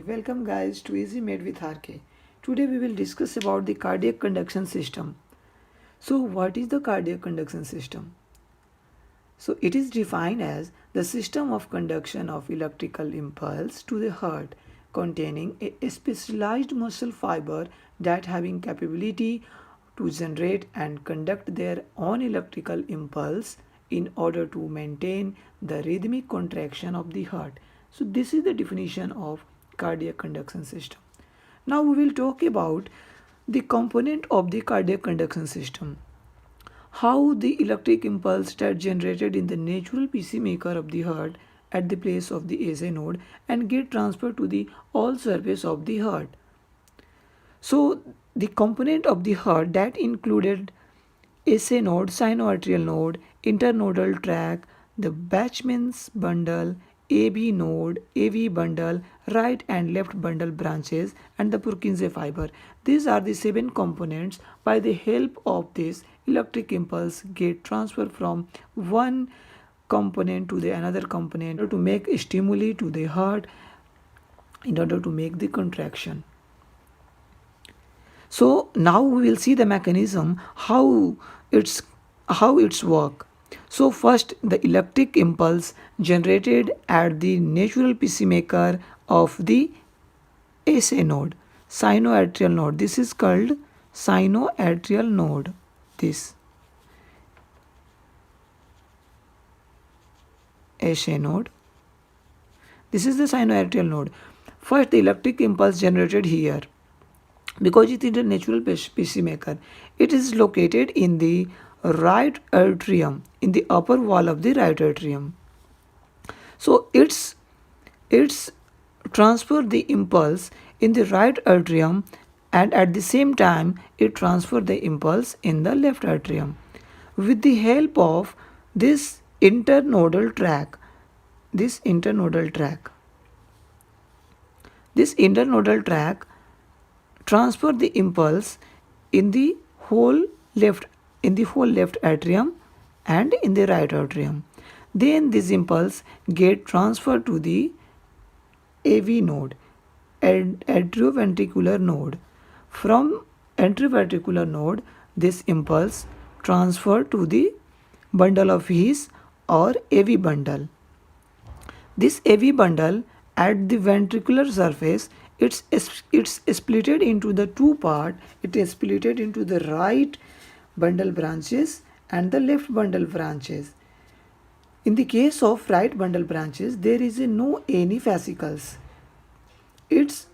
welcome guys to Easy Made with RK. Today we will discuss about the cardiac conduction system. So what is the cardiac conduction system? So it is defined as the system of conduction of electrical impulse to the heart containing a specialized muscle fiber that having capability to generate and conduct their own electrical impulse in order to maintain the rhythmic contraction of the heart. So this is the definition of cardiac conduction system. Now we will talk about the component of the cardiac conduction system. How the electric impulse that generated in the natural pacemaker of the heart at the place of the SA node and get transferred to the all surface of the heart. So the component of the heart that included SA node, sinoatrial node, internodal tract, the Batchman's bundle, AB node, AV bundle, right and left bundle branches, and the Purkinje fiber. These are the 7 components. By the help of this, electric impulse get transferred from one component to the another component to make stimuli to the heart in order to make the contraction. So now we will see the mechanism how it's work. So first the electric impulse generated at the natural pacemaker of the SA node, sinoatrial node. This is called sinoatrial node. This SA node. This is the sinoatrial node. First the electric impulse generated here. Because it is a natural pacemaker, it is located in the right atrium, in the upper wall of the right atrium. So it's transfer the impulse in the right atrium, and at the same time it transfer the impulse in the left atrium with the help of this internodal tract. This internodal tract transfer the impulse in the whole left atrium and in the right atrium. Then this impulse get transferred to the AV node, atrioventricular node. From atrioventricular node, this impulse transferred to the bundle of His or AV bundle. This AV bundle at the ventricular surface, it's splitted into the two part. It is splitted into the right bundle branches and the left bundle branches. In the case of right bundle branches, there is no any fascicles. It's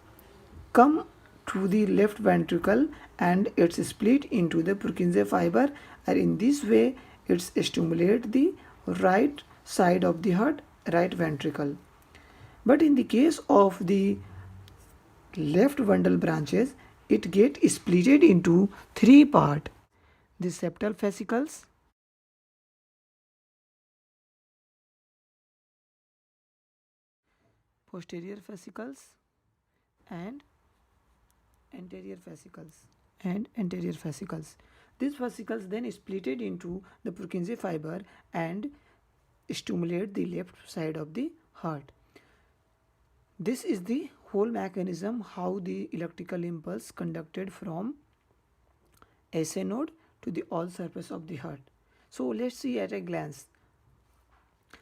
come to the left ventricle and it's split into the Purkinje fiber, and in this way it's stimulate the right side of the heart, right ventricle. But in the case of the left bundle branches, it get splitted into 3 part: the septal fascicles, posterior fascicles, and anterior fascicles. These fascicles then splitted into the Purkinje fiber and stimulate the left side of the heart. This is the whole mechanism how the electrical impulse conducted from SA node to the all surface of the heart. So let's see at a glance.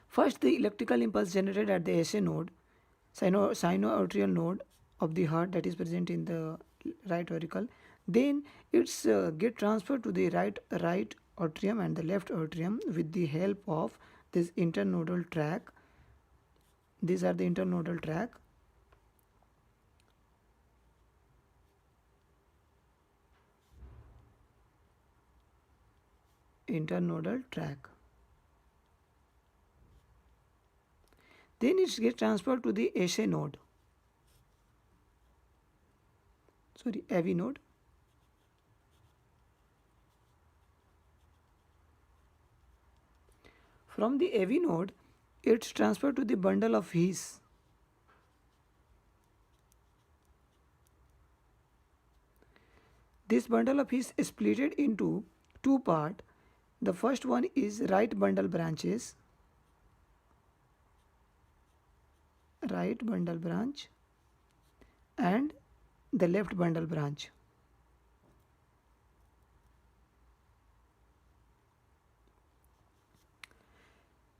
First, the electrical impulse generated at the SA node, sinoatrial node of the heart, that is present in the right auricle. Then it's get transferred to the right atrium and the left atrium with the help of this internodal tract. These are the internodal tract. Then it gets transferred to the AV node. From the AV node, it's transferred to the bundle of His. This bundle of His is splitted into 2 part. The first one is right bundle branches, right bundle branch, and the left bundle branch.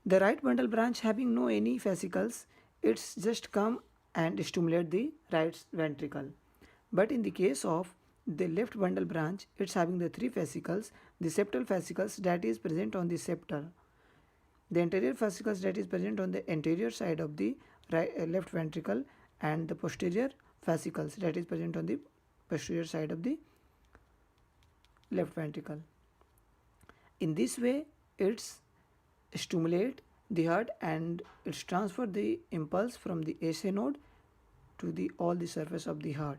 The right bundle branch having no any fascicles, it's just come and stimulate the right ventricle. But in the case of the left bundle branch, it's having the three fascicles, the septal fascicles that is present on the septum, the anterior fascicles that is present on the anterior side of the left ventricle, and the posterior fascicles that is present on the posterior side of the left ventricle. In this way, it's stimulate the heart and it's transfer the impulse from the SA node to the all the surface of the heart.